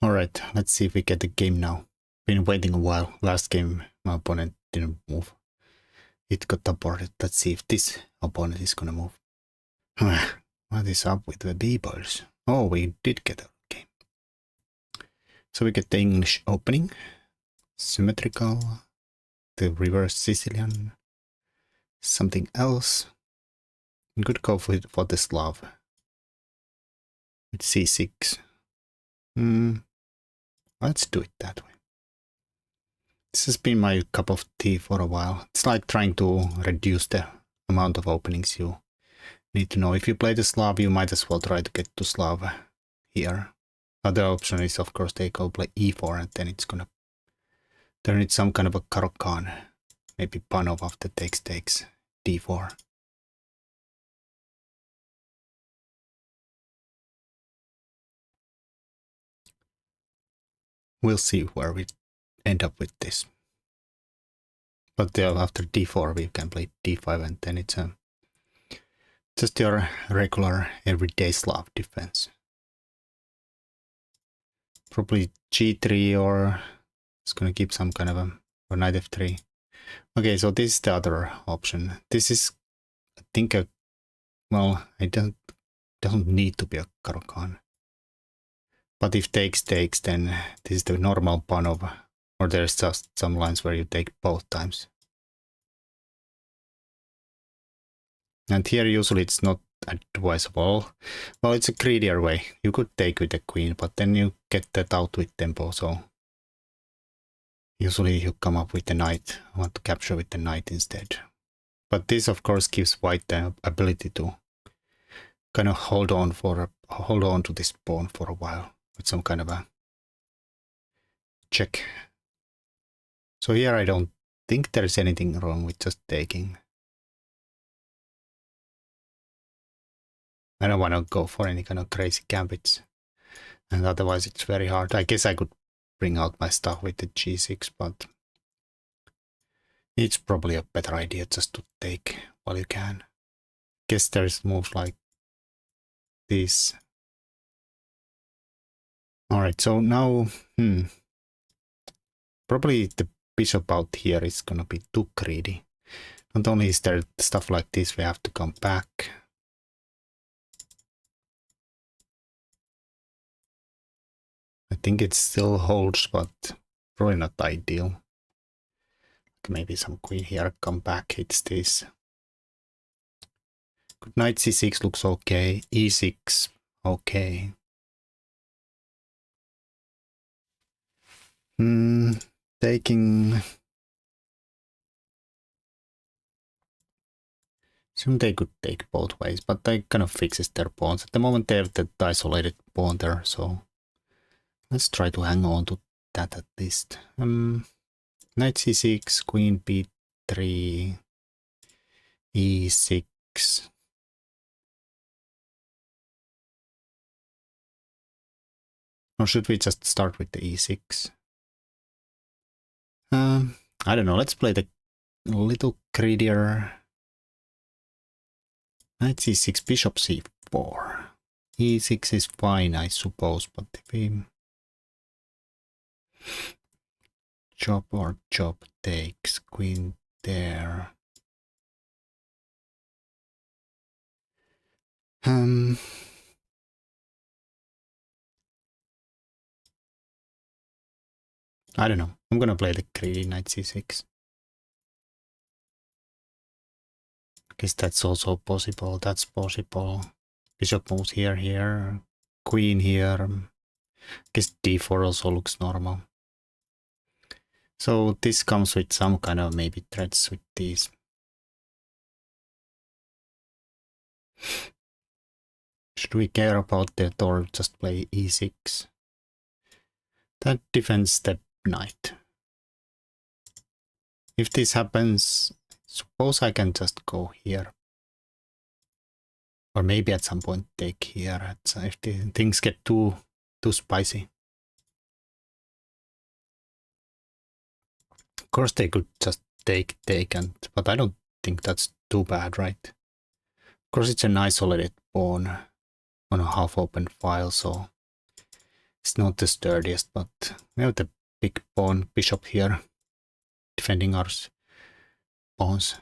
Alright, let's see if we get the game now. Been waiting a while. Last game my opponent didn't move. It got aborted. Let's see if this opponent is gonna move. What is up with the b-boys? Oh, we did get a game. So we get the English opening. Symmetrical. The reverse Sicilian. Something else. We could go for the Slav. With c6. Let's do it that way. This has been my cup of tea for a while. It's like trying to reduce the amount of openings you need to know. If you play the Slav, you might as well try to get to Slav here. Other option is, of course, they go play e4 and then it's gonna turn it some kind of a Caro-Kann. Maybe Panov after takes d4. We'll see where we end up with this. But after d4 we can play d5 and then it's just your regular everyday Slav defense. Probably g3 or it's gonna keep some kind of a or knight f3. Okay, so this is the other option. This is, I think, well, it doesn't need to be a Caro-Kann. But if takes, then this is the normal Panov, or there's just some lines where you take both times. And here usually it's not advisable. Well, it's a greedier way. You could take with the queen, but then you get that out with tempo, so usually you come up with the knight. I want to capture with the knight instead. But this of course gives white the ability to kind of hold on to this pawn for a while with some kind of a check. So here I don't think there's anything wrong with just taking. I don't want to go for any kind of crazy gambits, and otherwise it's very hard. I guess I could bring out my stuff with the g6, but it's probably a better idea just to take while you can. Guess there's moves like this. Alright, so now, probably the bishop out here is gonna be too greedy. Not only is there stuff like this, we have to come back. I think it still holds, but probably not ideal. Maybe some queen here, come back, hits this. Good, knight c6 looks okay, e6, okay. Taking... Soon they could take both ways, but they kind of fixes their pawns. At the moment they have that isolated pawn there, so let's try to hang on to that at least. Knight c6, queen b3, e6. Or should we just start with the e6? I don't know, let's play the little greedier. Knight c6, bishop c4. e6 is fine, I suppose, but if we chop or chop takes, queen there. I don't know. I'm gonna play the greedy knight c6. Guess that's also possible. That's possible. Bishop moves here. Queen here. Guess d4 also looks normal. So this comes with some kind of maybe threats with these. Should we care about that or just play e6? That defends the knight. If this happens, suppose I can just go here. Or maybe at some point take here if the things get too spicy. Of course they could just take but I don't think that's too bad, right? Of course it's an isolated pawn on a half open file, so It's not the sturdiest, but we have the big pawn bishop here defending our pawns.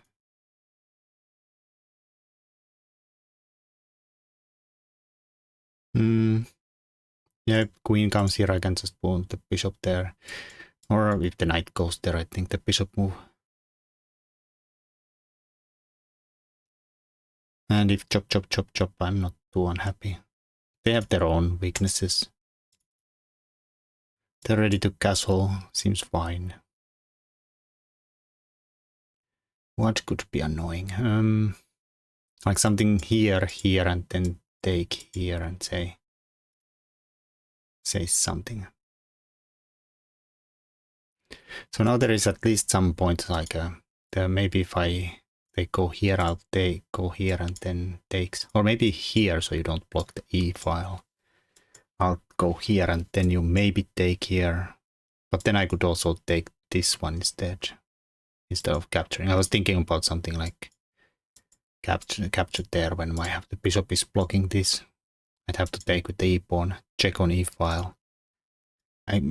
Yeah, if queen comes here, I can just put the bishop there. Or if the knight goes there, I think the bishop move. And if chop, chop, chop, chop, I'm not too unhappy. They have their own weaknesses. They're ready to castle, seems fine. What could be annoying? Like something here, here, and then take here and say something. So now there is at least some point like maybe if they go here, I'll go here and then takes, or maybe here so you don't block the E file. I'll go here and then you maybe take here, but then I could also take this one instead of capturing. I was thinking about something like capture there when the bishop is blocking this. I'd have to take with the E pawn, check on E file. I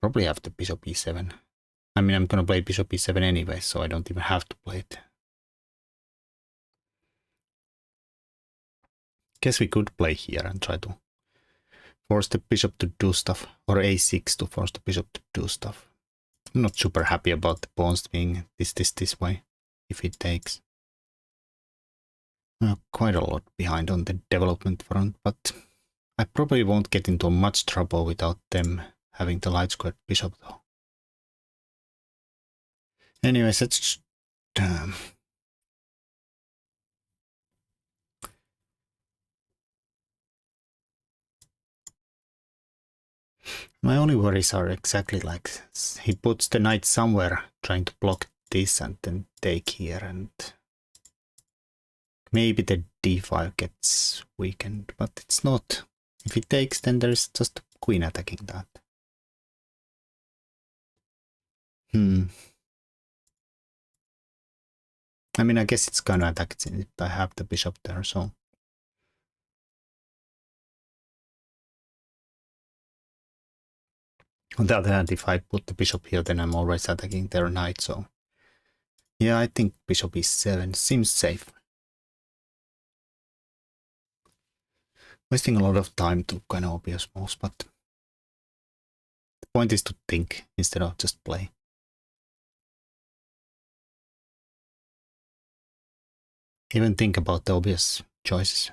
probably have the bishop E7. I mean, I'm gonna play bishop E7 anyway, so I don't even have to play it. Guess we could play here and try to force the bishop to do stuff, or A6 to force the bishop to do stuff. I'm not super happy about the pawns being this way, if it takes. Quite a lot behind on the development front, but I probably won't get into much trouble without them having the light squared bishop though. Anyways, let's my only worries are exactly like he puts the knight somewhere trying to block this and then take here, and maybe the d5 gets weakened, but it's not. If he takes, then there's just a queen attacking that. I mean, I guess it's gonna attack if I have the bishop there, so. On the other hand, if I put the bishop here, then I'm always attacking their knight, so. Yeah, I think bishop e7 seems safe. Wasting a lot of time to kind of obvious moves, but the point is to think instead of just play. Even think about the obvious choices.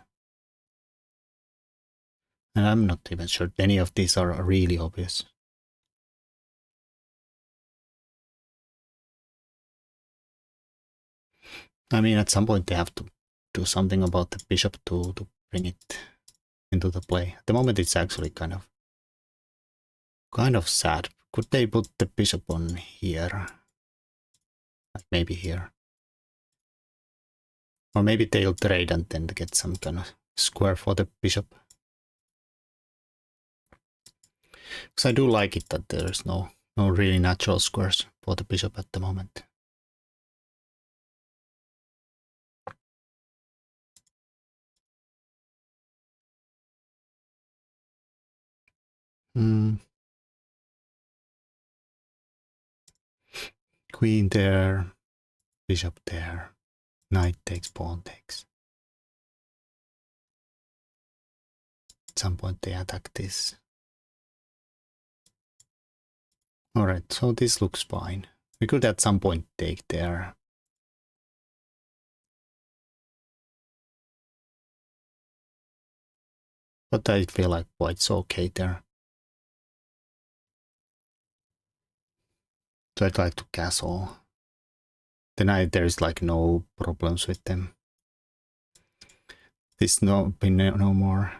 And I'm not even sure any of these are really obvious. I mean, at some point they have to do something about the bishop to bring it into the play. At the moment it's actually kind of sad. Could they put the bishop on here? Like maybe here. Or maybe they'll trade and then get some kind of square for the bishop. Because I do like it that there's no really natural squares for the bishop at the moment. Queen there, bishop there, knight takes, pawn takes. At some point they attack this. Alright, so this looks fine. We could at some point take there. But I feel like white's okay there. So I'd like to castle. Then there's like no problems with them. This no more.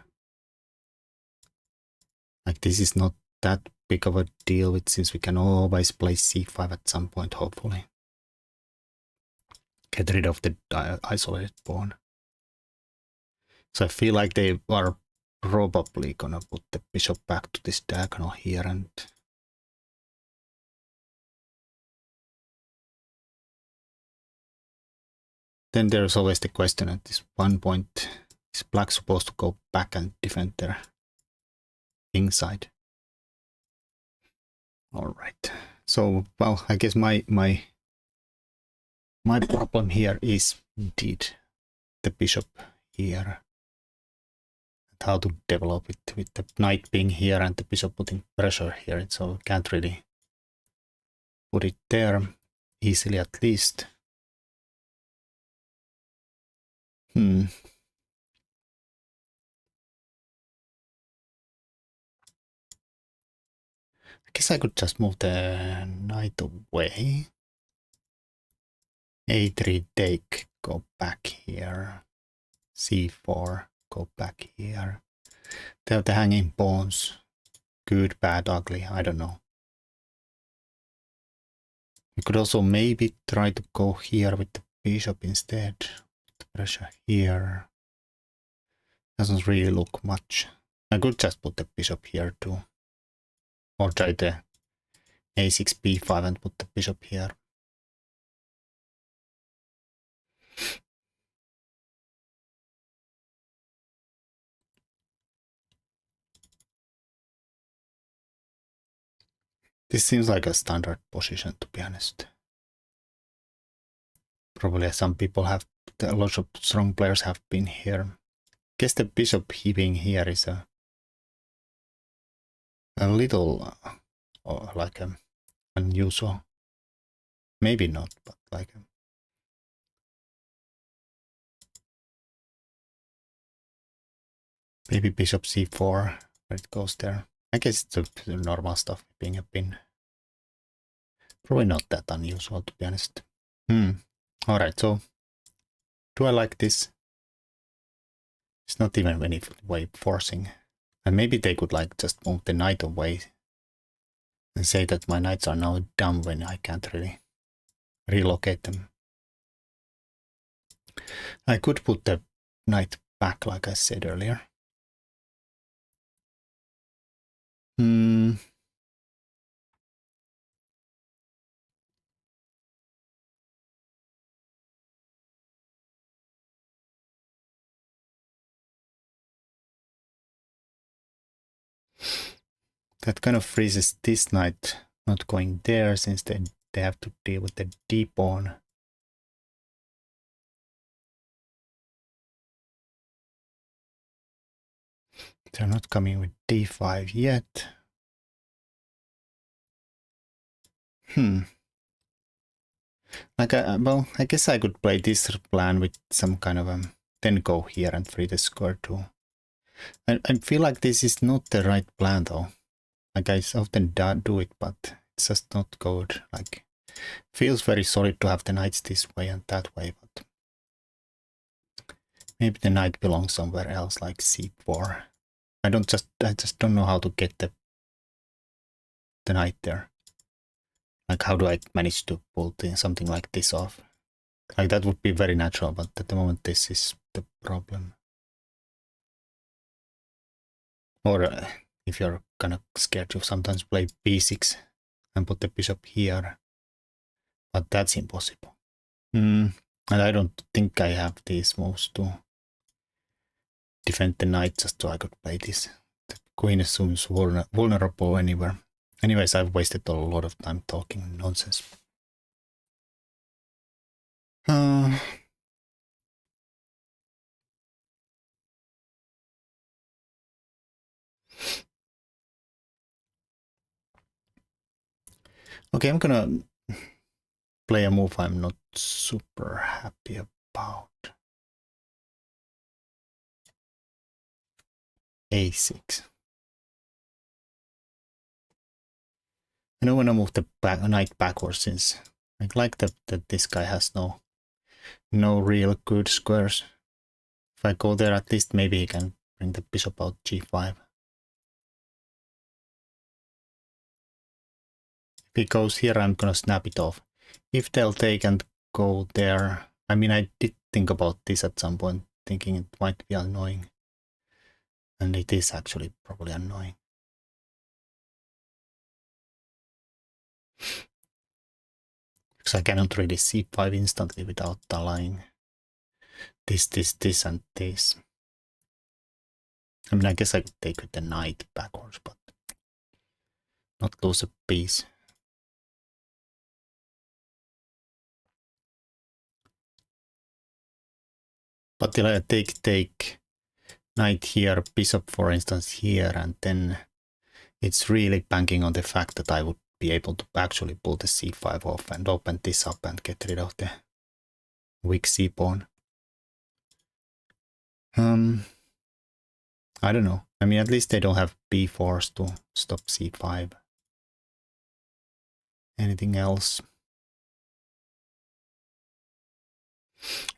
Like this is not that big of a deal with, since we can always play c5 at some point, hopefully. Get rid of the isolated pawn. So I feel like they are probably gonna put the bishop back to this diagonal here, and then there's always the question at this one point, is black supposed to go back and defend their king side? All right. So, well, I guess my problem here is indeed the bishop here. And how to develop it with the knight being here and the bishop putting pressure here. So can't really put it there easily, at least. I guess I could just move the knight away. A3 take, go back here. C4, go back here. They have the hanging pawns. Good, bad, ugly, I don't know. You could also maybe try to go here with the bishop instead. The pressure here. Doesn't really look much. I could just put the bishop here too. Or try the a6, b5 and put the bishop here. This seems like a standard position, to be honest. Probably some people have, a lot of strong players have been here. Guess the bishop being here is a little like unusual. Maybe not, but like maybe bishop c4, where it goes there. I guess it's the normal stuff, being a pin. Probably not that unusual, to be honest. Alright, so do I like this? It's not even any way forcing. And maybe they could like just move the knight away and say that my knights are now dumb when I can't really relocate them. I could put the knight back, like I said earlier. That kind of freezes this knight not going there, since they have to deal with the d pawn. They're not coming with d5 yet. Like, well, I guess I could play this plan with some kind of then go here and free the square too. I feel like this is not the right plan though. Like I often do it, but it's just not good. Like, feels very solid to have the knights this way and that way, but maybe the knight belongs somewhere else, like c4. I just don't know how to get the knight there. Like, how do I manage to pull something like this off? Like, that would be very natural, but at the moment this is the problem. Or if you're kind of scared, you sometimes play b6 and put the bishop here, but that's impossible. And I don't think I have these moves to defend the knight, just so I could play this. The queen assumes vulnerable anywhere. Anyways, I've wasted a lot of time talking nonsense. Okay, I'm gonna play a move I'm not super happy about. a6. I don't want to move the knight backwards, since I like that this guy has no real good squares. If I go there, at least maybe he can bring the bishop out g5. If he goes here, I'm gonna snap it off. If they'll take and go there, I mean, I did think about this at some point, thinking it might be annoying. And it is actually probably annoying. Because I cannot really c5 instantly without allying this, and this. I mean, I guess I could take with the knight backwards, but not lose a piece. But take knight here, bishop for instance here, and then it's really banking on the fact that I would be able to actually pull the c5 off and open this up and get rid of the weak c-pawn. I don't know. I mean, at least they don't have b4s to stop c5. Anything else?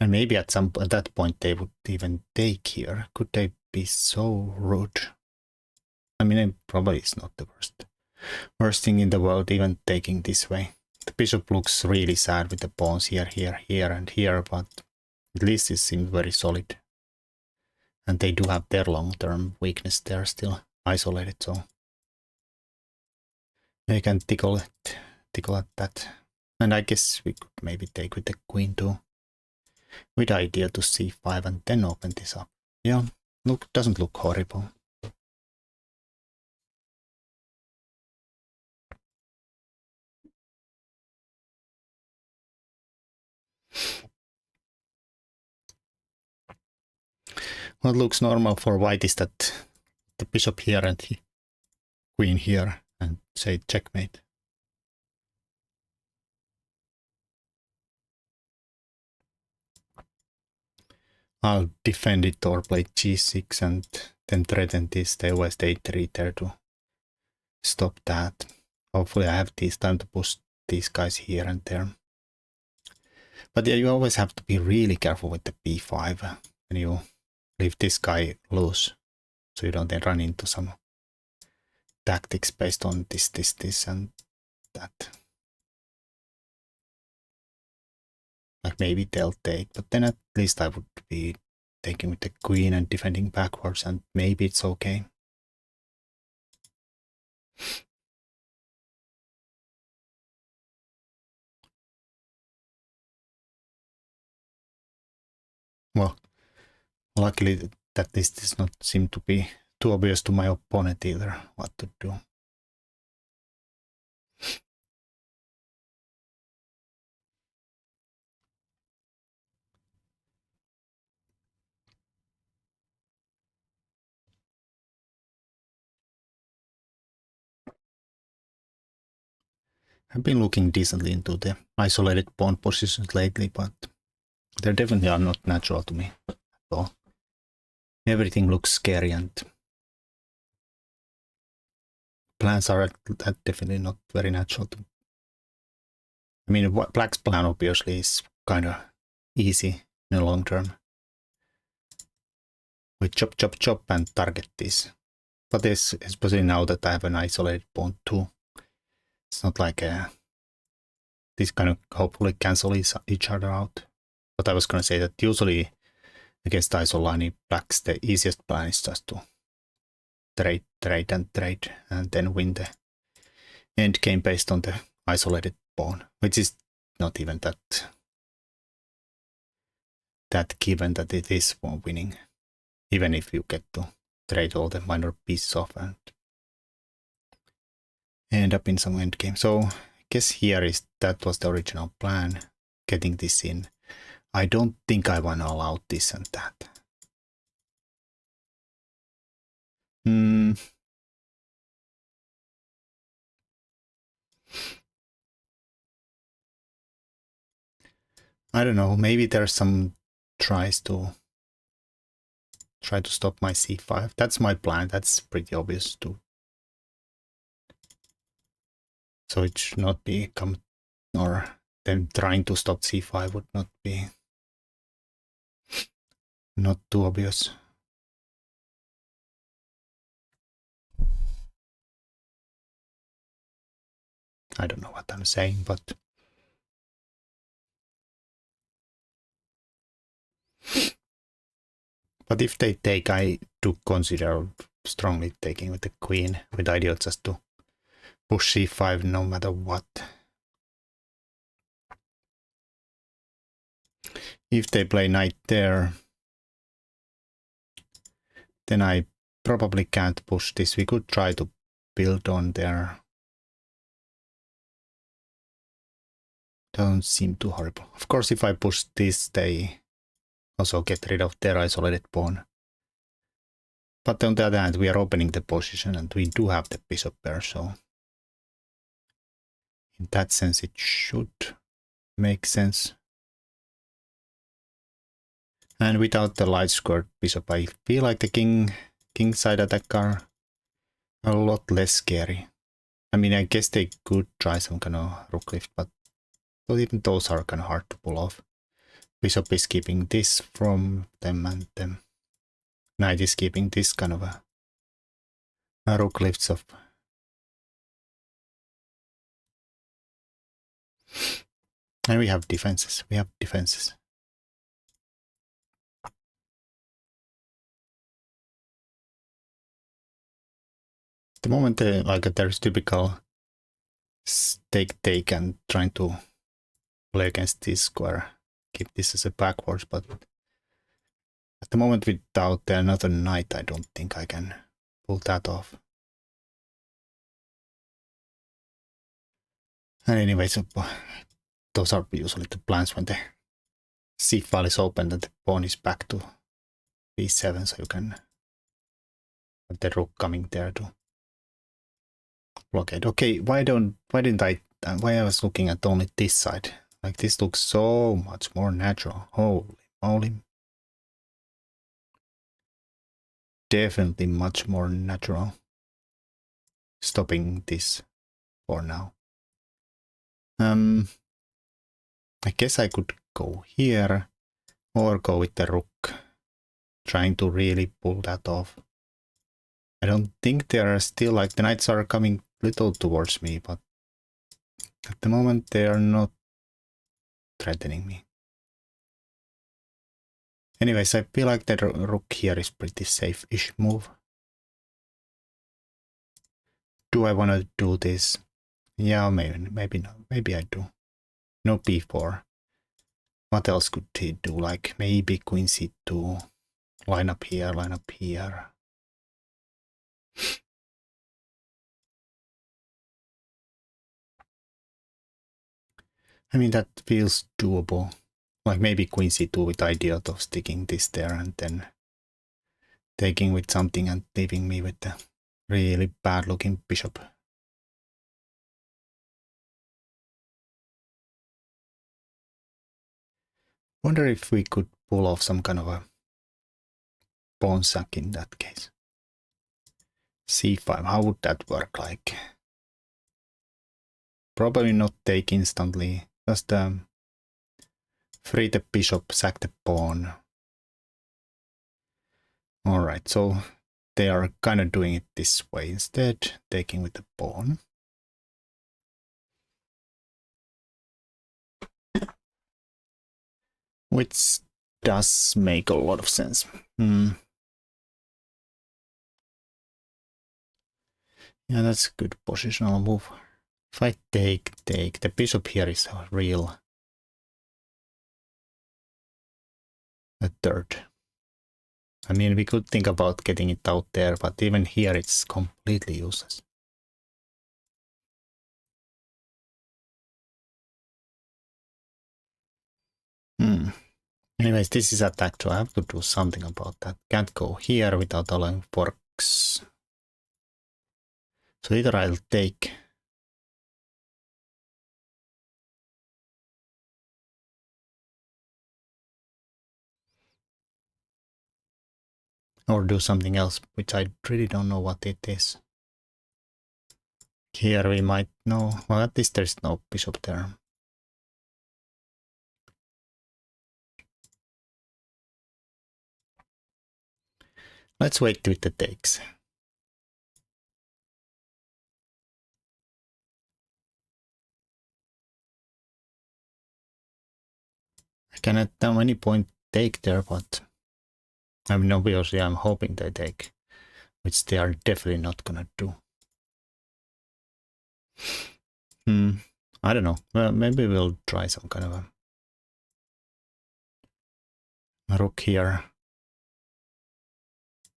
And maybe at that point they would even take here. Could they be so rude? I mean, it probably is not the worst thing in the world, even taking this way. The bishop looks really sad with the pawns here, here, and here, but at least it seems very solid. And they do have their long-term weakness there still isolated, so they can tickle at that. And I guess we could maybe take with the queen too, with the idea to c5 and then open this up. Yeah, doesn't look horrible. What looks normal for white is that the bishop here and the queen here, and say checkmate. I'll defend it or play g6 and then threaten this. They always d3 there to stop that. Hopefully I have this time to push these guys here and there. But yeah, you always have to be really careful with the b5 when you leave this guy loose, so you don't then run into some tactics based on this, and that. Like maybe they'll take, but then at least I would be taking with the queen and defending backwards, and maybe it's okay. Well, luckily that this does not seem to be too obvious to my opponent either what to do. I've been looking decently into the isolated pawn positions lately, but they definitely are not natural to me at all. Everything looks scary and plans are definitely not very natural to me. I mean, black's plan obviously is kind of easy in the long term. We chop, chop, chop and target this. But especially now that I have an isolated pawn too, it's not like this kind of hopefully cancel each other out. But I was going to say that usually against Isolani blacks, the easiest plan is just to trade, and then win the endgame based on the isolated pawn, which is not even that given that it is for winning, even if you get to trade all the minor pieces off and end up in some endgame. So I guess that was the original plan, getting this in. I don't think I want to allow this and that. I don't know, maybe there's some tries to try to stop my c5. That's my plan, that's pretty obvious too. So it should not be or them trying to stop c5 would not be not too obvious. I don't know what I'm saying, but if they take, I do consider strongly taking with the queen, with the idea just to push c5 no matter what. If they play knight there, then I probably can't push this. We could try to build on their Don't seem too horrible. Of course, if I push this, they also get rid of their isolated pawn. But on the other hand, we are opening the position and we do have the bishop there, so in that sense it should make sense. And without the light squared bishop, I feel like the king side attack are a lot less scary. I mean, I guess they could try some kind of rook lift, but even those are kind of hard to pull off. Bishop is keeping this from them, and knight is keeping this kind of a rook lifts off. And we have defenses. At the moment, like there's typical take and trying to play against this square, keep this as a backwards, but at the moment without another knight, I don't think I can pull that off. And anyway, so those are usually the plans when the c file is open and the pawn is back to b7, so you can have the rook coming there to blockade. Okay, why I was looking at only this side? Like, this looks so much more natural. Holy moly. Definitely much more natural. Stopping this for now. I guess I could go here or go with the rook, trying to really pull that off. I don't think they are still, like, the knights are coming little towards me, but at the moment they are not threatening me. Anyways, I feel like the rook here is pretty safe-ish move. Do I want to do this? Yeah, maybe not. Maybe I do. No b4. What else could he do? Like, maybe queen c2. Line up here, line up here. I mean, that feels doable. Like, maybe queen c2 with the idea of sticking this there and then taking with something and leaving me with the really bad looking bishop. Wonder if we could pull off some kind of a pawn sack in that case. c5, how would that work? Like, probably not take instantly, just free the bishop, sack the pawn. Alright, so they are kind of doing it this way instead, taking with the pawn. Which does make a lot of sense. Yeah, that's a good positional move. If I take, the bishop here is a real a third. I mean, we could think about getting it out there, but even here it's completely useless. Anyways, this is attack, so I have to do something about that. Can't go here without allowing forks. So either I'll take or do something else, which I really don't know what it is. Here we might know. Well, at least there's no bishop there. Let's wait with the takes. I can at any point take there, but I mean, obviously I'm hoping they take, which they are definitely not gonna do. I don't know. Well, maybe we'll try some kind of a rook here.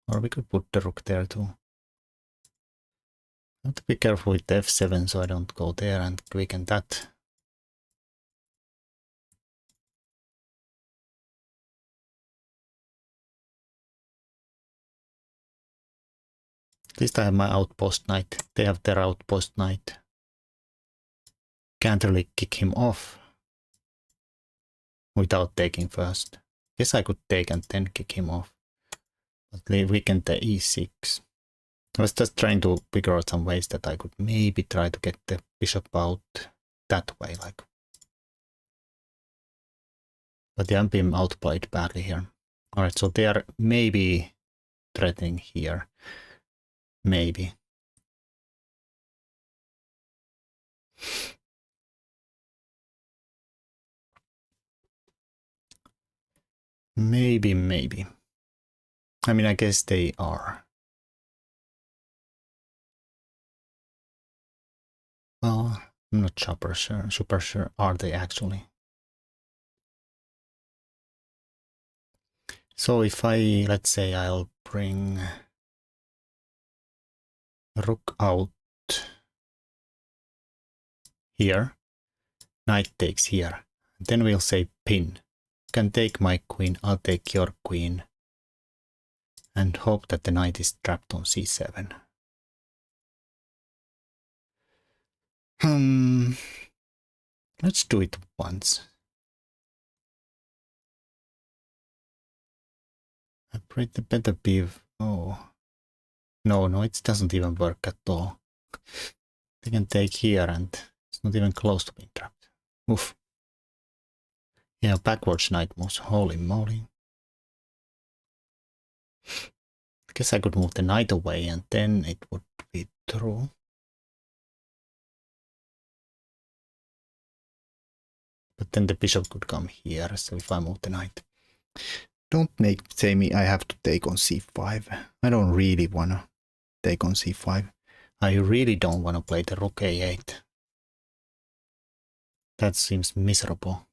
Or we could put the rook there too. I have to be careful with f7 so I don't go there and weaken that. At least I have my outpost knight. They have their outpost knight. Can't really kick him off without taking first. Guess I could take and then kick him off. But we can take e6. I was just trying to figure out some ways that I could maybe try to get the bishop out that way, like. But yeah, I'm being outplayed badly here. Alright, so they are maybe threatening here. Maybe. Maybe. I mean, I guess they are. Well, I'm not super sure. Are they actually? So if let's say I'll bring rook out here, knight takes here, then we'll say pin. You can take my queen, I'll take your queen, and hope that the knight is trapped on c7. Let's do it once. I pretty better be. Oh. No, it doesn't even work at all. They can take here and it's not even close to being trapped. Oof. Yeah, backwards knight moves. Holy moly. I guess I could move the knight away and then it would be true. But then the bishop could come here, so if I move the knight. Don't say me I have to take on c5. I don't really wanna take on c5. I really don't wanna play the rook a8. That seems miserable.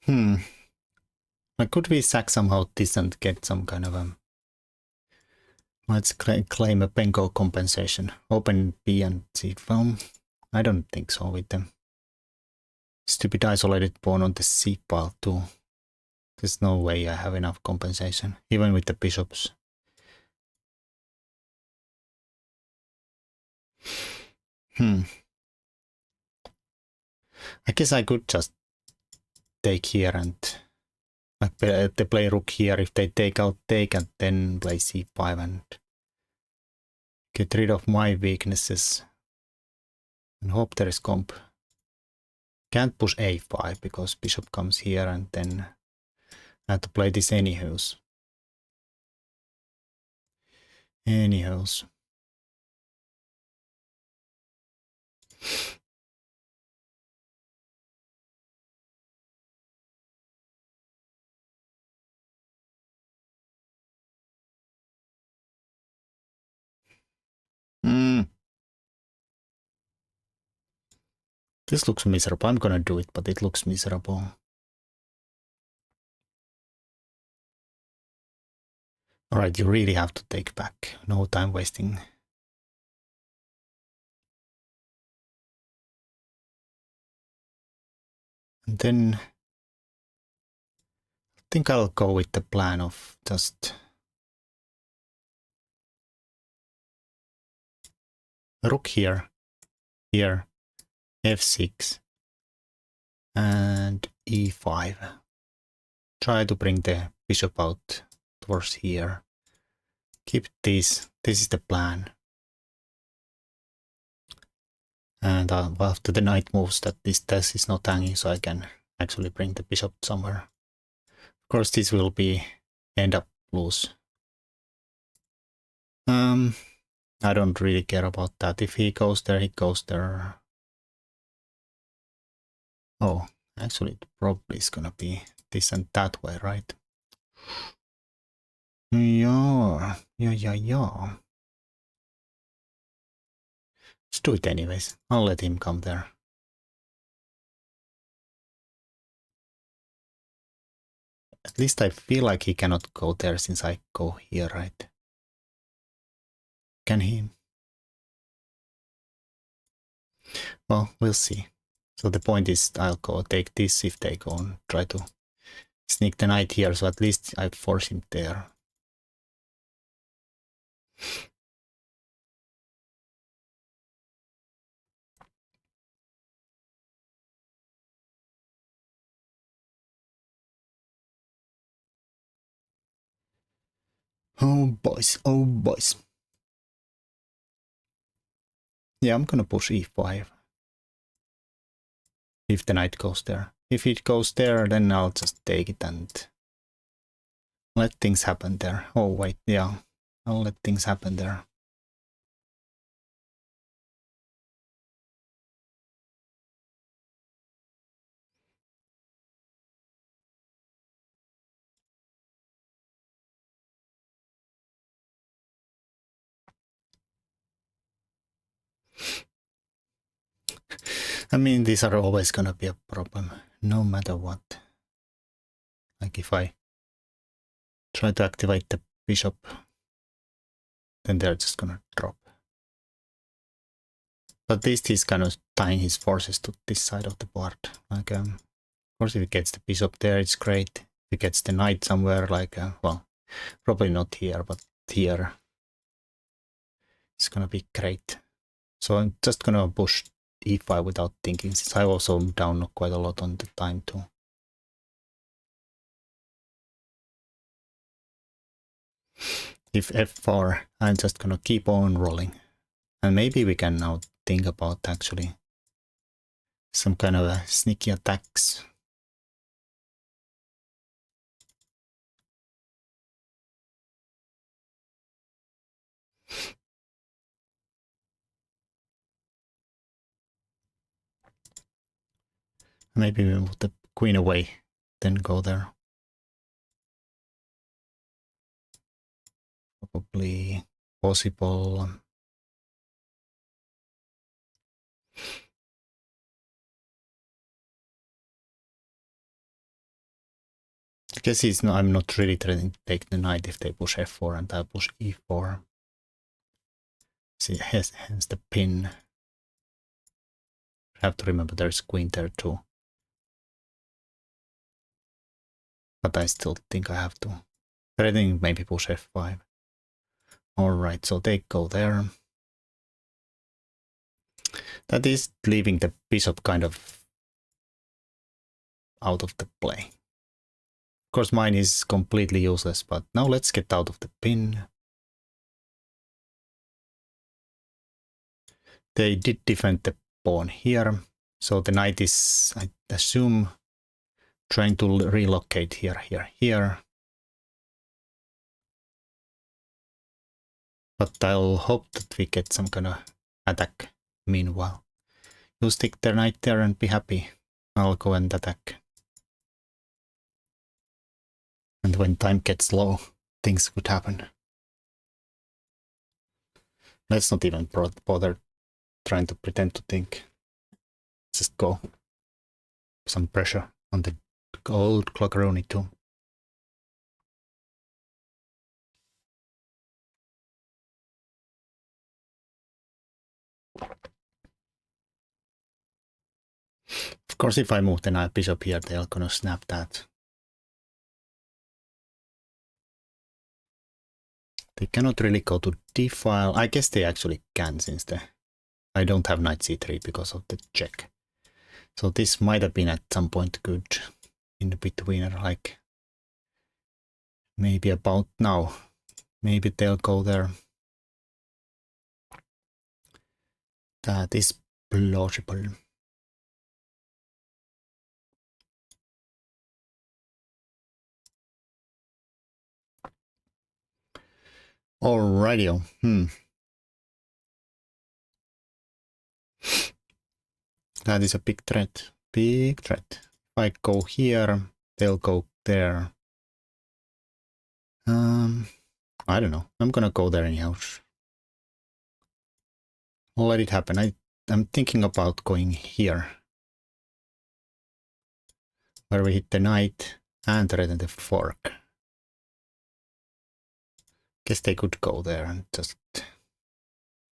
Like, could we sack somehow this and get some kind of a... Let's claim a Benko compensation. Open B and C. Well, I don't think so with them. Stupid isolated pawn on the C file too. There's no way I have enough compensation, even with the bishops. I guess I could just take here and like they play rook here. If they take out take and then play c5 and get rid of my weaknesses and hope there is comp. Can't push a5 because bishop comes here and then I have to play this anyhows. This looks miserable. I'm gonna do it, but it looks miserable. Alright, you really have to take back. No time wasting. And then I think I'll go with the plan of just rook here, f6, and e5. Try to bring the bishop out towards here. Keep this. This is the plan. And after the knight moves, that this is not hanging, so I can actually bring the bishop somewhere. Of course, this will be end up loose. I don't really care about that. If he goes there, he goes there. Oh, actually, it probably is gonna be this and that way, right? Yeah. Let's do it anyways. I'll let him come there. At least I feel like he cannot go there since I go here, right? Can he? Well, we'll see. So the point is I'll go take this if they go and try to sneak the knight here, so at least I force him there. Oh boys, oh boys. Yeah, I'm gonna push e5. If the knight goes there. If it goes there, then I'll just take it and let things happen there. Oh wait, yeah. I'll let things happen there. I mean, these are always gonna be a problem, no matter what. Like if I try to activate the bishop, then they're just gonna drop. But at least he's kind of tying his forces to this side of the board. Like, of course, if he gets the bishop there, it's great. If he gets the knight somewhere, like, well, probably not here, but here, it's gonna be great. So I'm just gonna push e5 without thinking, since I also am down quite a lot on the time too. If f4, I'm just gonna keep on rolling. And maybe we can now think about actually some kind of a sneaky attacks. Maybe we move the queen away, then go there. Probably possible. I guess I'm not really trying to take the knight if they push f4 and I push e4. See, hence the pin. Have to remember there's queen there too. But I still think I have to. Threatening maybe push f5. Alright, so they go there. That is leaving the bishop kind of out of the play. Of course, mine is completely useless, but now let's get out of the pin. They did defend the pawn here, so the knight is, I assume, trying to relocate here, here, here. But I'll hope that we get some kind of attack meanwhile. You stick the knight there and be happy. I'll go and attack. And when time gets low, things could happen. Let's not even bother trying to pretend to think. Just go. Some pressure on the old Caro-Kann too. Of course, if I move the knight bishop here, they're gonna snap that. They cannot really go to d-file. I guess they actually can, since I don't have knight c3 because of the check. So this might have been at some point good in the between, like maybe about now. Maybe they'll go there. That is plausible. Alrighty. That is a big threat. Big threat. If I go here, they'll go there. I don't know. I'm gonna go there anyhow. I'll let it happen. I'm thinking about going here, where we hit the knight and threaten the fork. Guess they could go there and just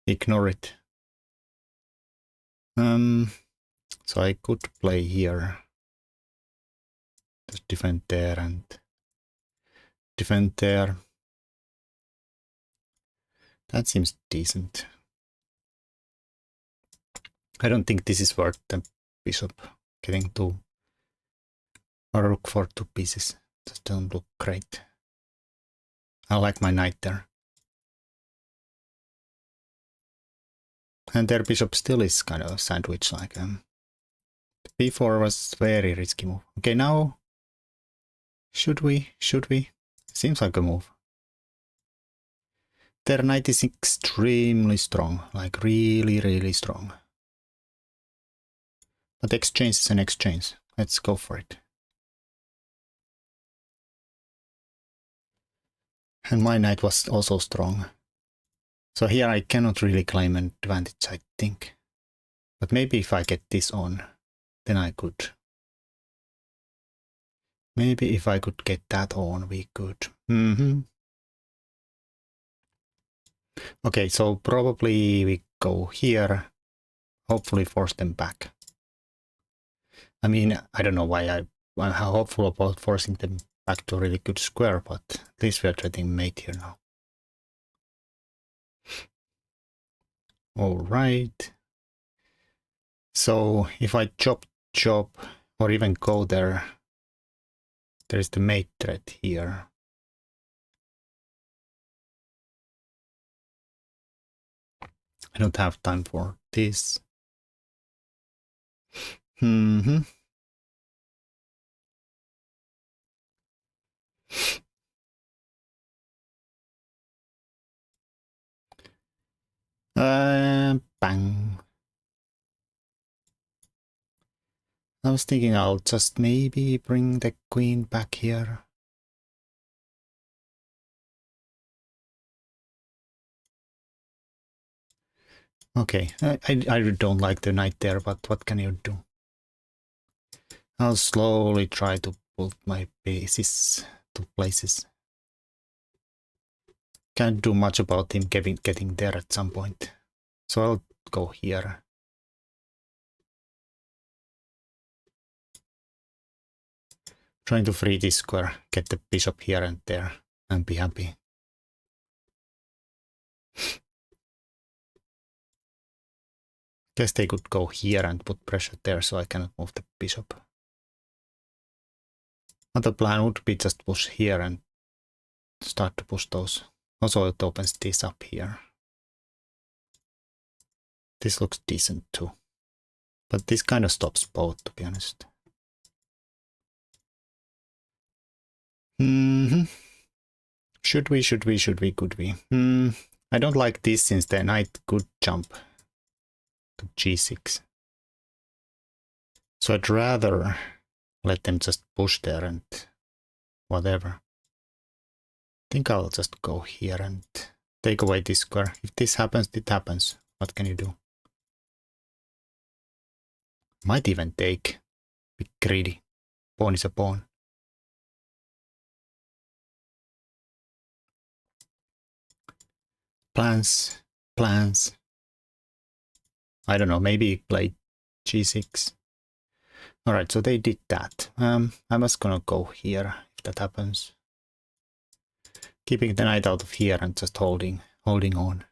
ignore it. So I could play here. Just defend there and defend there. That seems decent. I don't think this is worth the bishop getting two or rook for 2 pieces. Just don't look great. I like my knight there. And their bishop still is kind of sandwich like b4 was very risky move. Okay, now should we? Seems like a move. Their knight is extremely strong, like really strong. But exchange is an exchange. Let's go for it. And my knight was also strong. So here I cannot really claim an advantage, I think. But maybe if I get this on, then I could. Maybe if I could get that on, we could. Okay, so probably we go here. Hopefully force them back. I mean, I don't know why I'm hopeful about forcing them back to a really good square, but at least we are trading mate here now. Alright. So if I chop, or even go there, there's the mate threat here. I don't have time for this. Bang. I was thinking I'll just maybe bring the queen back here. Okay, I don't like the knight there, but what can you do? I'll slowly try to put my pieces to places. Can't do much about him getting there at some point. So I'll go here. Trying to free this square, get the bishop here and there, and be happy. Guess they could go here and put pressure there so I cannot move the bishop. Other plan would be just push here and start to push those. Also it opens this up here. This looks decent too. But this kind of stops both, to be honest. Should we, could we? I don't like this since the knight could jump to g6. So I'd rather let them just push there and whatever. I think I'll just go here and take away this square. If this happens, it happens. What can you do? Might even take. Be greedy. Pawn is a pawn. Plans. I don't know, maybe play g6. Alright, so they did that. I'm just gonna go here if that happens. Keeping the knight out of here and just holding on.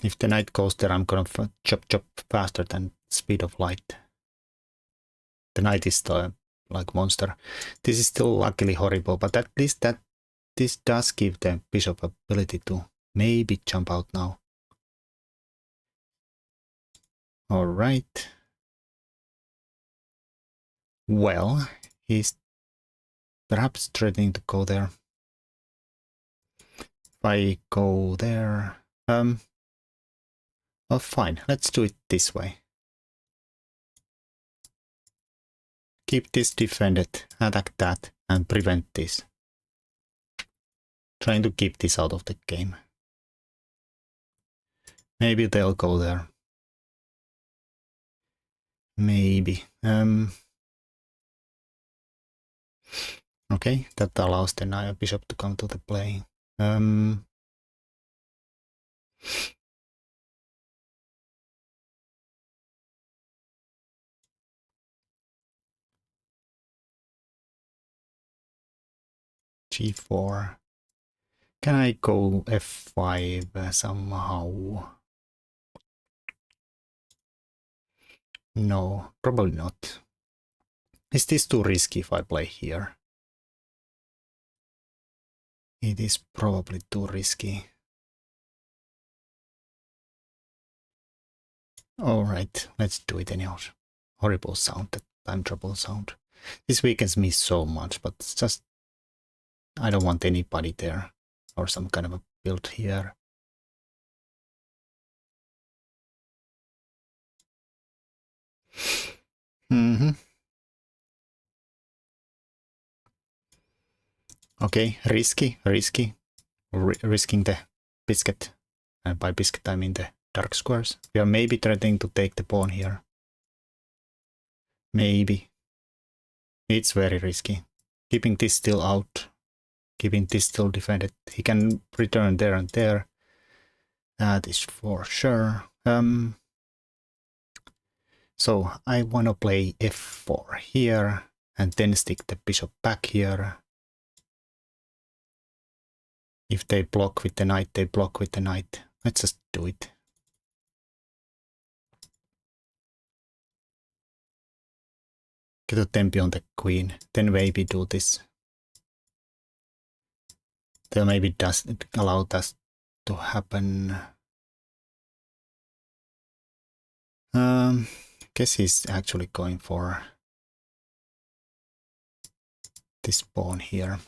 If the knight goes there, I'm gonna chop faster than speed of light. The knight is the like monster. This is still luckily horrible, but at least this does give the bishop ability to maybe jump out now. Alright. Well, he's perhaps threatening to go there. If I go there... well, fine. Let's do it this way. Keep this defended, attack that, and prevent this. Trying to keep this out of the game. Maybe they'll go there. Maybe. Okay, that allows the knight bishop to come to the play. g4. Can I go f5 somehow? No, probably not. Is this too risky if I play here? It is probably too risky. Alright, let's do it anyhow. Horrible sound, that time trouble sound. This weakens me so much, but it's just... I don't want anybody there. Or some kind of a build here. Okay, risky. Risking the biscuit. And by biscuit I mean the dark squares. We are maybe threatening to take the pawn here. Maybe. It's very risky. Keeping this still out. Keeping this still defended. He can return there and there. That is for sure. So I want to play f4 here. And then stick the bishop back here. If they block with the knight, they block with the knight. Let's just do it. Get a tempi on the queen. Then maybe do this. Then maybe doesn't allow that to happen. Guess he's actually going for this pawn here.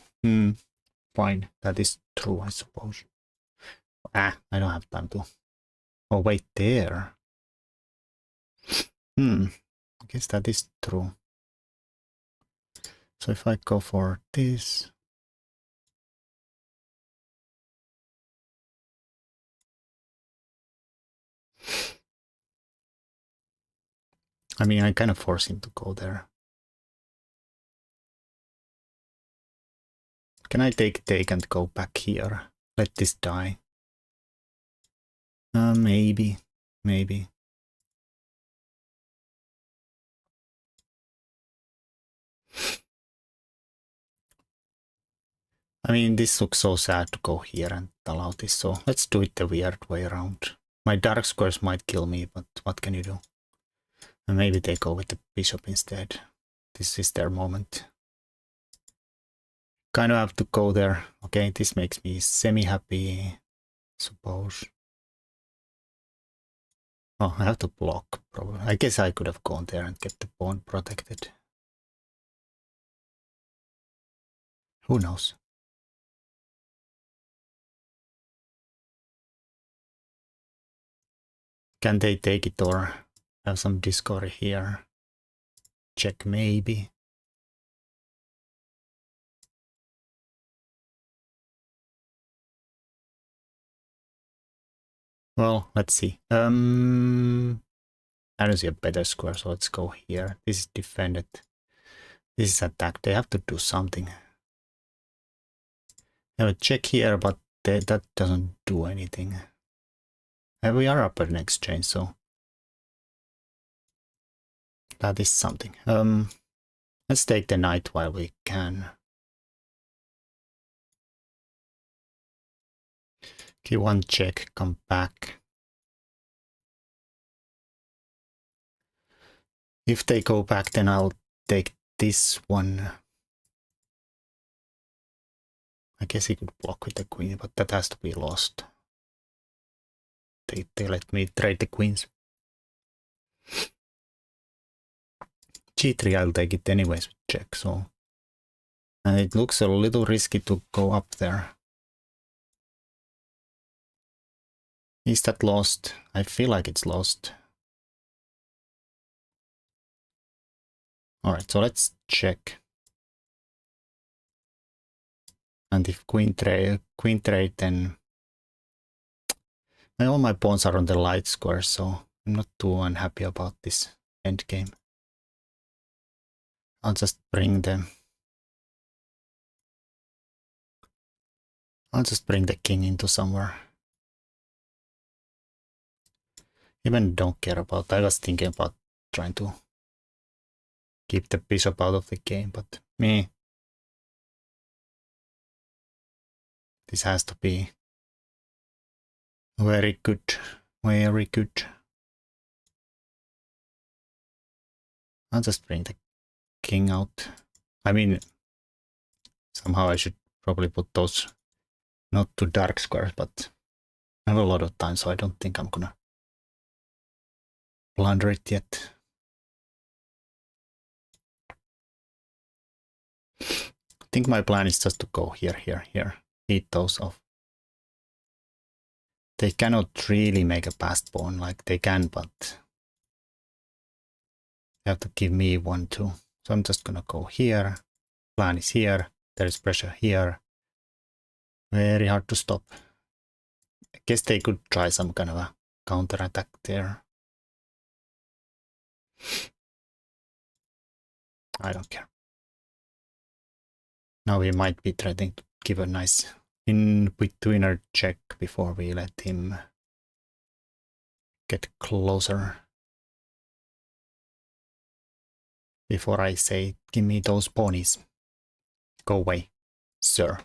Fine, that is true, I suppose. I don't have time to... Oh, wait, there. I guess that is true. So if I go for this... I mean, I kind of force him to go there. Can I take and go back here? Let this die. Maybe. I mean, this looks so sad to go here and allow this, so let's do it the weird way around. My dark squares might kill me, but what can you do? And maybe they go with the bishop instead. This is their moment. Kind of have to go there. Okay, this makes me semi-happy, suppose. Oh, I have to block, probably. I guess I could have gone there and kept the pawn protected. Who knows? Can they take it or have some discord here? Check maybe. Well, let's see. I don't see a better square, so let's go here. This is defended. This is attacked. They have to do something. They have a check here, but that doesn't do anything. And we are up at an exchange, so that is something. Let's take the knight while we can. Okay, one check, come back. If they go back, then I'll take this one. I guess he could block with the queen, but that has to be lost. They let me trade the queens. G3, I'll take it anyways with check, so... And it looks a little risky to go up there. Is that lost? I feel like it's lost. Alright, so let's check. And if queen trade, then... all my pawns are on the light square, so I'm not too unhappy about this endgame. I'll just bring them. I'll just bring the king into somewhere. Even don't care about... I was thinking about trying to keep the bishop out of the game, but me. This has to be very good. Very good. I'll just bring the king out. I mean, somehow I should probably put those not too dark squares, but I have a lot of time, so I don't think I'm gonna blunder it yet. I think my plan is just to go here, here, here. Eat those off. They cannot really make a passed pawn, like they can, but they have to give me one too. So I'm just gonna go here. Plan is here. There is pressure here. Very hard to stop. I guess they could try some kind of a counter attack there. I don't care. Now he might be threatening to give a nice in-betweener check before we let him get closer. Before I say, give me those ponies. Go away, sir.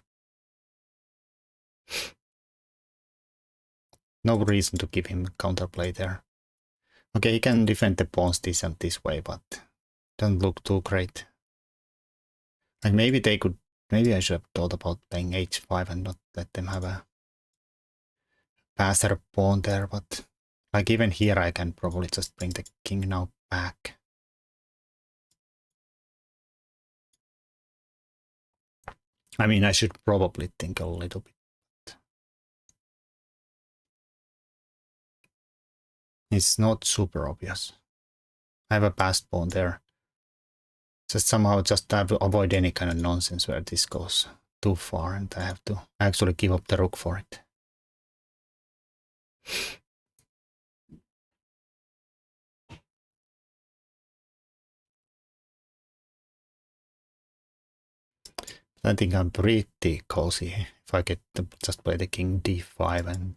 No reason to give him counterplay there. Okay, he can defend the pawns this and this way, but doesn't look too great. Like maybe they could, maybe I should have thought about playing h5 and not let them have a passer pawn there, but like even here I can probably just bring the king now back. I mean, I should probably think a little bit. It's not super obvious. I have a passed pawn there. Just somehow just have to avoid any kind of nonsense where this goes too far and I have to actually give up the rook for it. I think I'm pretty cozy if I get to just play the king d5 and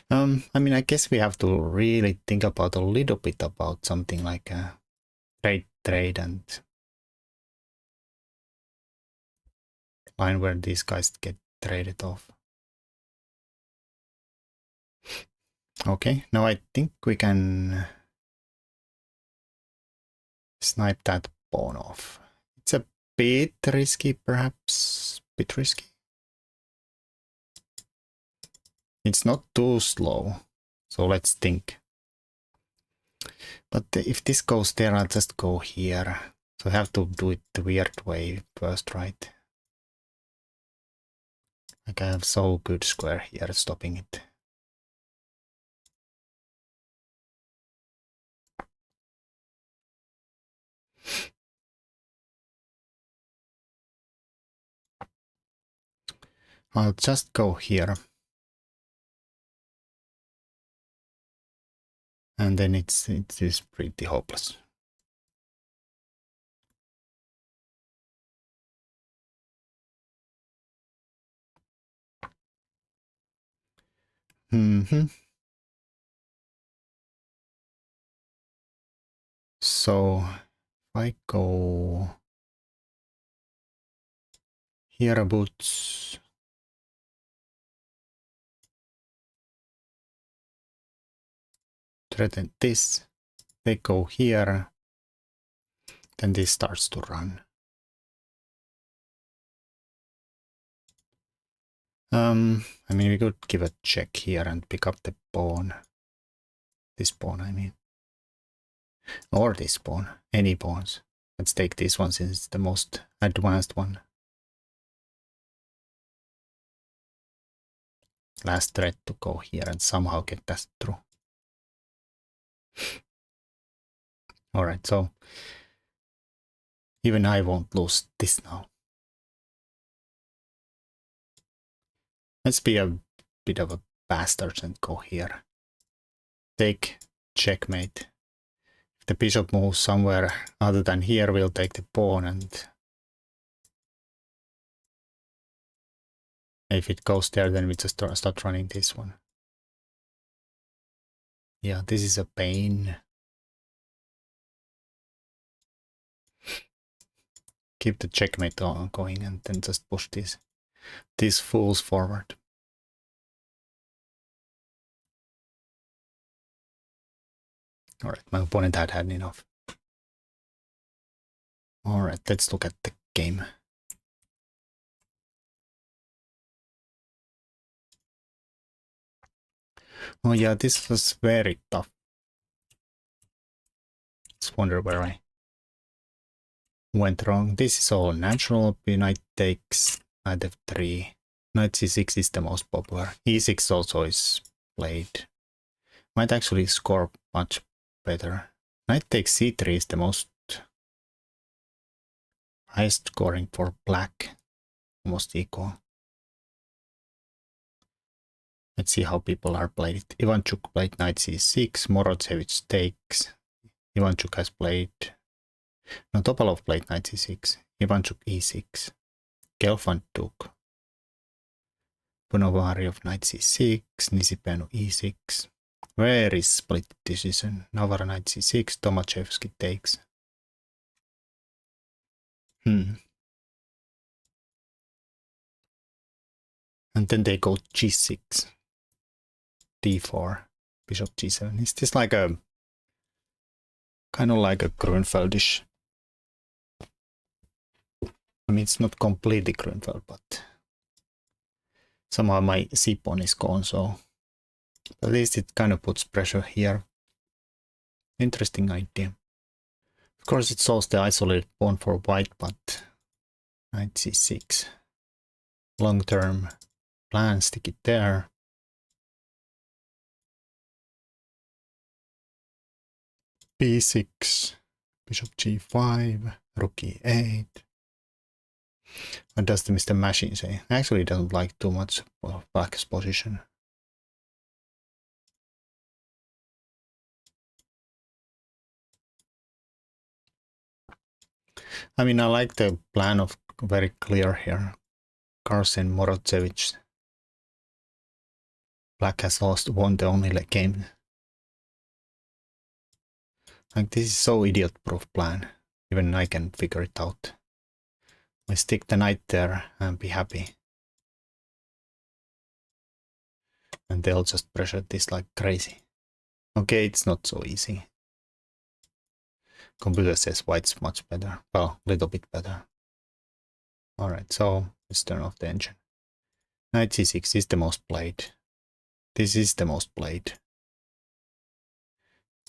I mean, I guess we have to really think about a little bit about something like a trade and line where these guys get traded off. Okay, now I think we can snipe that pawn off. It's a bit risky, perhaps. Bit risky. It's not too slow, so let's think. But if this goes there, I'll just go here. So I have to do it the weird way first, right? Like I have so good square here stopping it. I'll just go here. And then it is pretty hopeless. So if I go here boots, threaten this, they go here, then this starts to run. I mean, we could give a check here and pick up the pawn. This pawn, I mean. Or this pawn, any pawns. Let's take this one since it's the most advanced one. Last threat to go here and somehow get that through. Alright, so even I won't lose this now. Let's be a bit of a bastard and go here. Take checkmate. If the bishop moves somewhere other than here, we'll take the pawn, and if it goes there, then we just start running this one. Yeah, this is a pain. keep the checkmate on going and then just push these fools forward. Alright, my opponent had enough. Alright, let's look at the game. Oh yeah, this was very tough. Let's wonder where I went wrong. This is all natural. Knight takes, knight f3. Knight c6 is the most popular. e6 also is played. Might actually score much better. Knight takes c3 is the most highest scoring for black. Almost equal. Let's see how people are played it. Ivanchuk played knight c6. Morozevich takes. Ivanchuk has played... No, Topalov played knight c6. Ivanchuk e6. Gelfand took. Punovari of knight c6. Nisipenu e6. Very split decision. Navarro knight c6. Tomaszewski takes. And then they go g6. d4. Bishop g7. Is this like a... kind of like a Grunfeldish? I mean, it's not completely Grunfeld, but somehow my c-pawn is gone, so at least it kind of puts pressure here. Interesting idea. Of course, it solves the isolated pawn for white, but knight c6. Long-term plan, stick it there. b6, bishop g5, rook e8. What does the Mr. Machine say? Actually, it doesn't like too much of black's position. I mean, I like the plan of very clear here. Carlsen, Morozevich. Black has won the only game. Like, this is so idiot-proof plan. Even I can figure it out. I stick the knight there and be happy. And they'll just pressure this like crazy. Okay, it's not so easy. Computer says white's much better. Well, a little bit better. Alright, so let's turn off the engine. Knight c6 is the most played. This is the most played.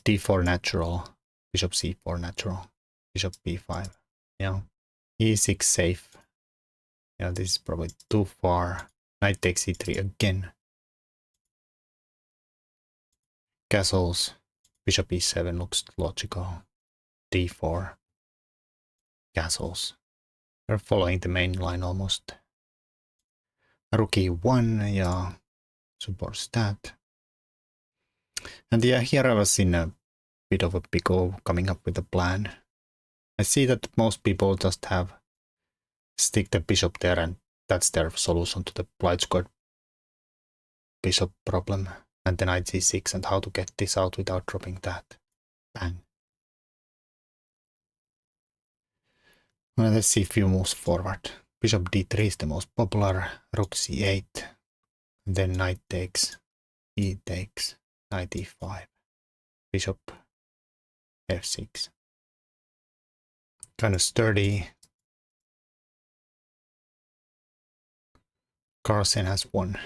d4 natural. Bishop c4 natural. Bishop b5. Yeah. e6 safe. Yeah, this is probably too far. Knight takes e3 again. Castles. Bishop e7 looks logical. d4. Castles. We're following the main line almost. Rook e1, yeah, supports that. And yeah, here I was in a bit of a pickle coming up with a plan. I see that most people just have stick the bishop there and that's their solution to the blind squared bishop problem. And then knight c6 and how to get this out without dropping that. Bang. Well, let's see a few moves forward. Bishop d3 is the most popular. Rook c8. Then knight takes. E takes. Knight e5. Bishop f6. Kind of sturdy. Carlsen has won.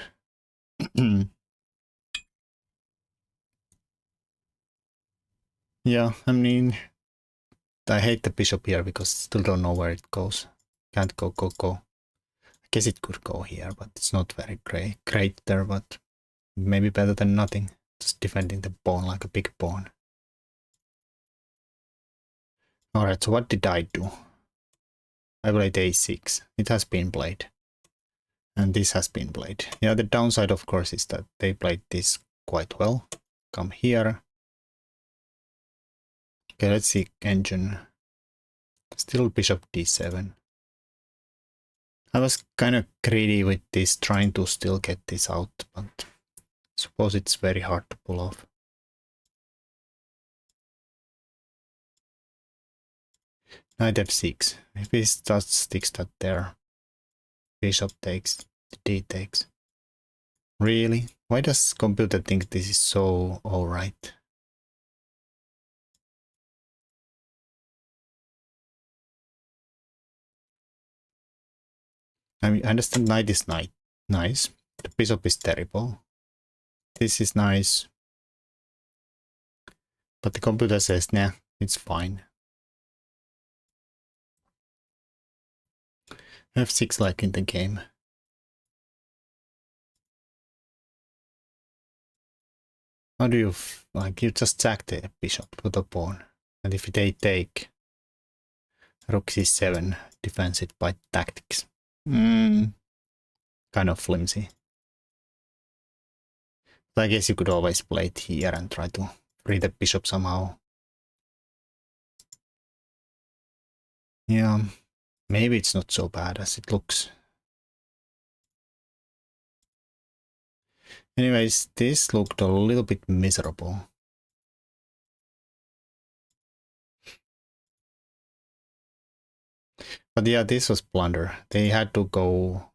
Yeah, I mean, I hate the bishop here because still don't know where it goes. Can't go. I guess it could go here, but it's not very great there, but maybe better than nothing. Just defending the pawn like a big pawn. Alright, so what did I do? I played a6. It has been played. And this has been played. Yeah, the downside, of course, is that they played this quite well. Come here. Okay, let's see engine. Still bishop d7. I was kind of greedy with this, trying to still get this out, but I suppose it's very hard to pull off. Knight f6. If he just sticks that there, bishop takes, d takes. Really? Why does computer think this is so alright? I mean, I understand knight is nice. The bishop is terrible. This is nice. But the computer says, nah, it's fine. f6 like in the game. How do you, like, you just sack the bishop with a pawn. And if they take, rook c7, defends it by tactics. Kind of flimsy. But I guess you could always play it here and try to free the bishop somehow. Yeah, maybe it's not so bad as it looks. Anyways, this looked a little bit miserable. But yeah, this was blunder. They had to go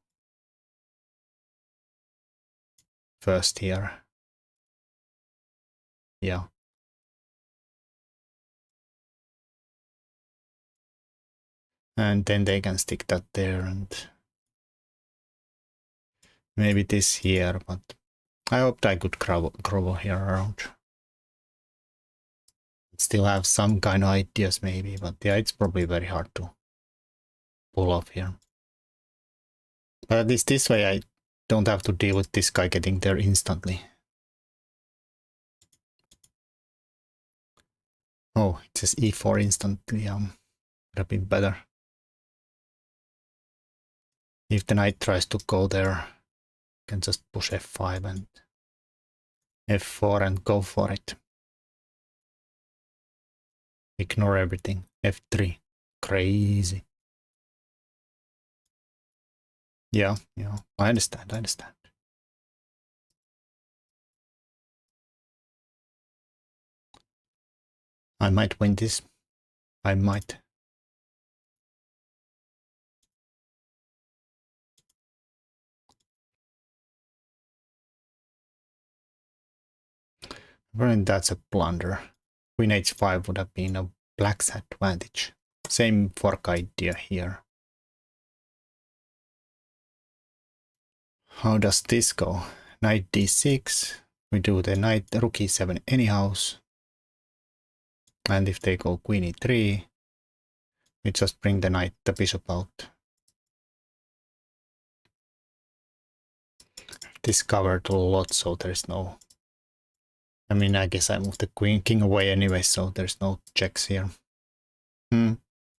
first here. Yeah. And then they can stick that there and maybe this here, but I hoped I could grovel here around. Still have some kind of ideas maybe, but yeah, it's probably very hard to pull off here. But at least this way I don't have to deal with this guy getting there instantly. Oh, it says e4 instantly. Would have been better. If the knight tries to go there, you can just push f5 and f4 and go for it. Ignore everything. f3. Crazy. Yeah, I understand. I might win this. I might. Apparently that's a blunder. Queen h5 would have been a black's advantage. Same fork idea here. How does this go? Knight d6. We do the knight rook e7 anyhow. And if they go queen e3, we just bring the bishop out. This covered a lot, so there's no... I mean, I guess I moved the king away anyway, so there's no checks here.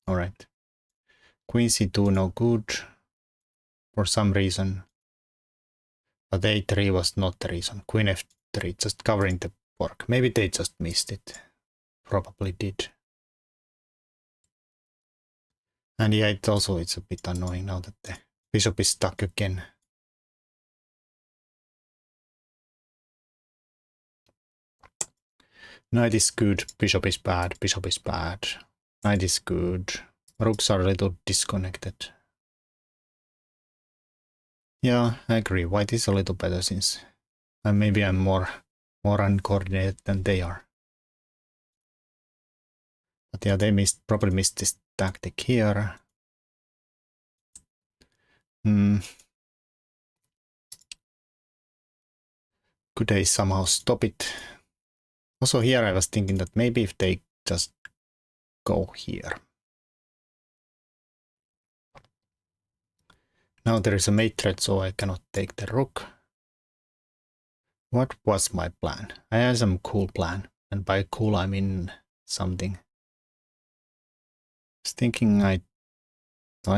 Alright. Queen c2, no good. For some reason. But a3 was not the reason. Queen f3, just covering the fork. Maybe they just missed it. Probably did. And yeah, it's a bit annoying now that the bishop is stuck again. Knight is good, bishop is bad, bishop is bad. Knight is good. Rooks are a little disconnected. Yeah, I agree. White is a little better since maybe I'm more uncoordinated than they are. But yeah, they probably missed this tactic here. Could they somehow stop it? Also here I was thinking that maybe if they just go here. Now there is a mate threat, so I cannot take the rook. What was my plan? I had some cool plan, and by cool I mean something. I was thinking I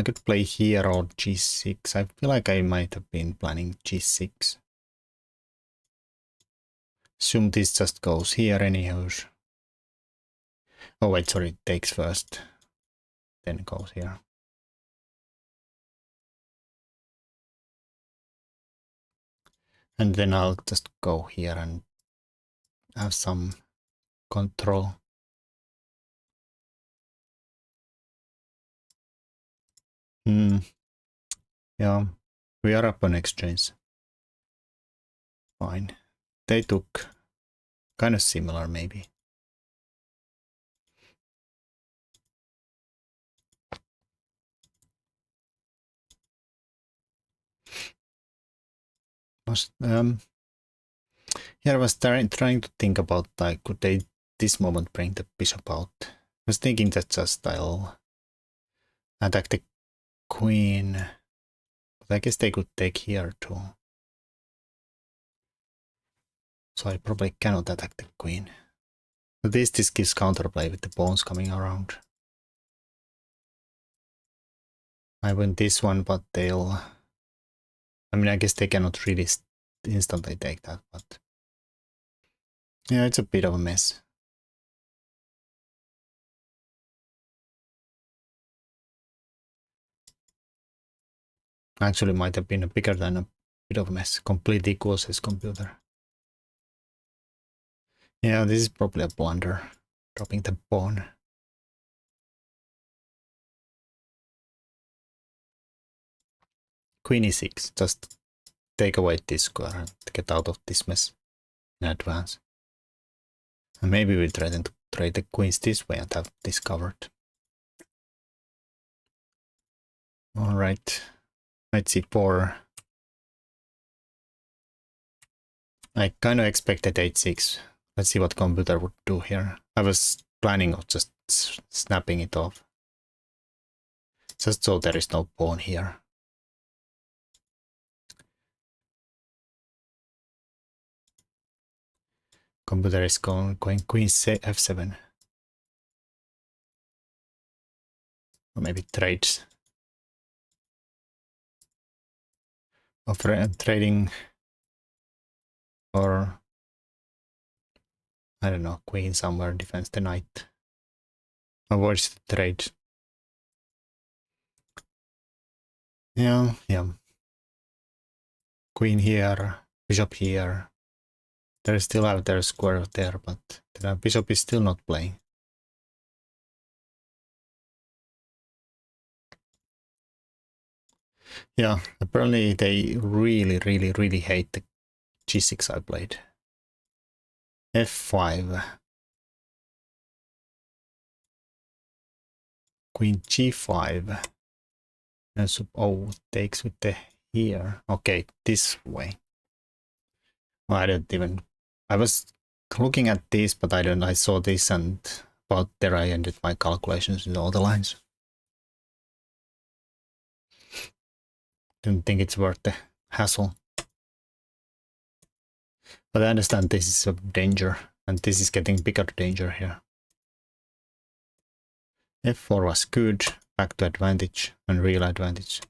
could play here or g6. I feel like I might have been planning g6. Assume this just goes here anyhow. Oh wait, sorry, it takes first. Then goes here. And then I'll just go here and have some control. Yeah, we are up on exchange. Fine. They took kind of similar, maybe. Yeah, I was trying to think about, like, could they this moment bring the bishop out? I was thinking that just I'll attack the queen, but I guess they could take here too. So I probably cannot attack the queen. At least this gives counterplay with the pawns coming around. I win this one, but they'll... I mean, I guess they cannot really instantly take that, but... Yeah, it's a bit of a mess. Actually, might have been a bigger than a bit of a mess. Completely equals his computer. Yeah, this is probably a blunder. Dropping the pawn. Queen e6. Just take away this square and get out of this mess in advance. And maybe we threaten to trade the queens this way and have this covered. Alright. Knight c4. I kind of expected h6. Let's see what computer would do here. I was planning of just snapping it off. Just so there is no pawn here. Computer is going queen f7. Or maybe trades. Of trading, or I don't know, queen somewhere defends the knight. Avoids the trade. Yeah. Queen here, bishop here. They still have their square there, but the bishop is still not playing. Yeah, apparently they really hate the g6 I played. f5. Queen g5. And so, oh, takes with the here. Okay, this way. Well, I don't even... I was looking at this, but I saw this and about there I ended my calculations in all the lines. Don't think it's worth the hassle. But I understand this is a danger, and this is getting bigger danger here. f4 was good, back to advantage, and real advantage.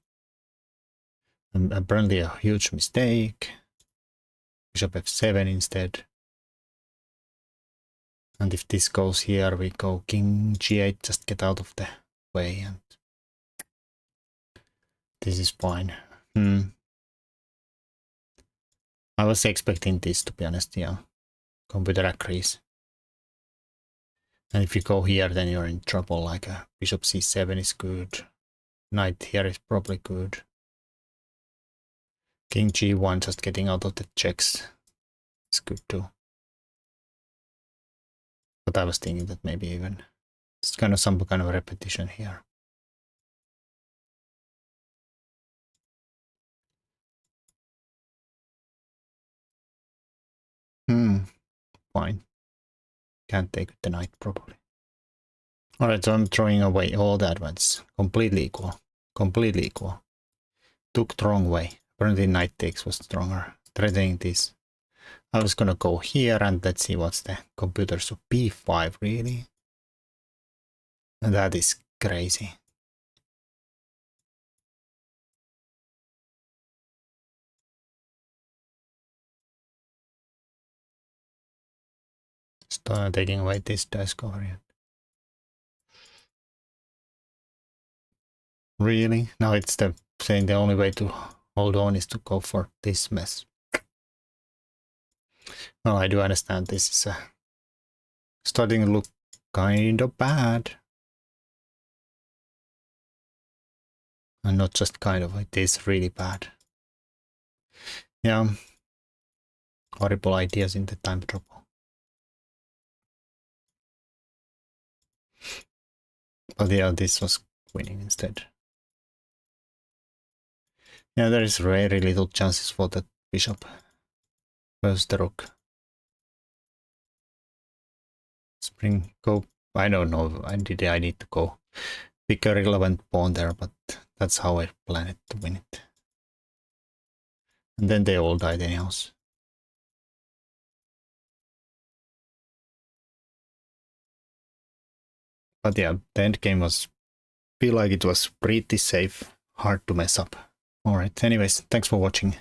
And apparently a huge mistake. Bishop f7 instead. And if this goes here, we go king g8, just get out of the way, and this is fine. I was expecting this, to be honest, yeah. Computer agrees. And if you go here, then you're in trouble, like a bishop c7 is good. Knight here is probably good. King g1, just getting out of the checks is good too. But I was thinking that maybe even it's kind of some kind of repetition here. Fine. Can't take the knight probably. Alright, so I'm throwing away all the advances. Completely equal. Completely equal. Took the wrong way. Apparently knight takes was stronger. Threatening this. I was gonna go here and let's see what's the computer. So b5 really? And that is crazy. Start taking away this desk over here. Really? Now it's saying the only way to hold on is to go for this mess. Well, I do understand this is starting to look kind of bad. And not just kind of, it is really bad. Yeah. Horrible ideas in the time trouble. But yeah, this was winning instead. Yeah, there is very little chances for that bishop versus the rook. Spring, go. I don't know. I need to go pick a relevant pawn there, but that's how I plan it to win it. And then they all died anyhow. But yeah, the end game was, feel like it was pretty safe, hard to mess up. Alright, anyways, thanks for watching.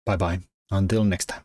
Bye bye. Until next time.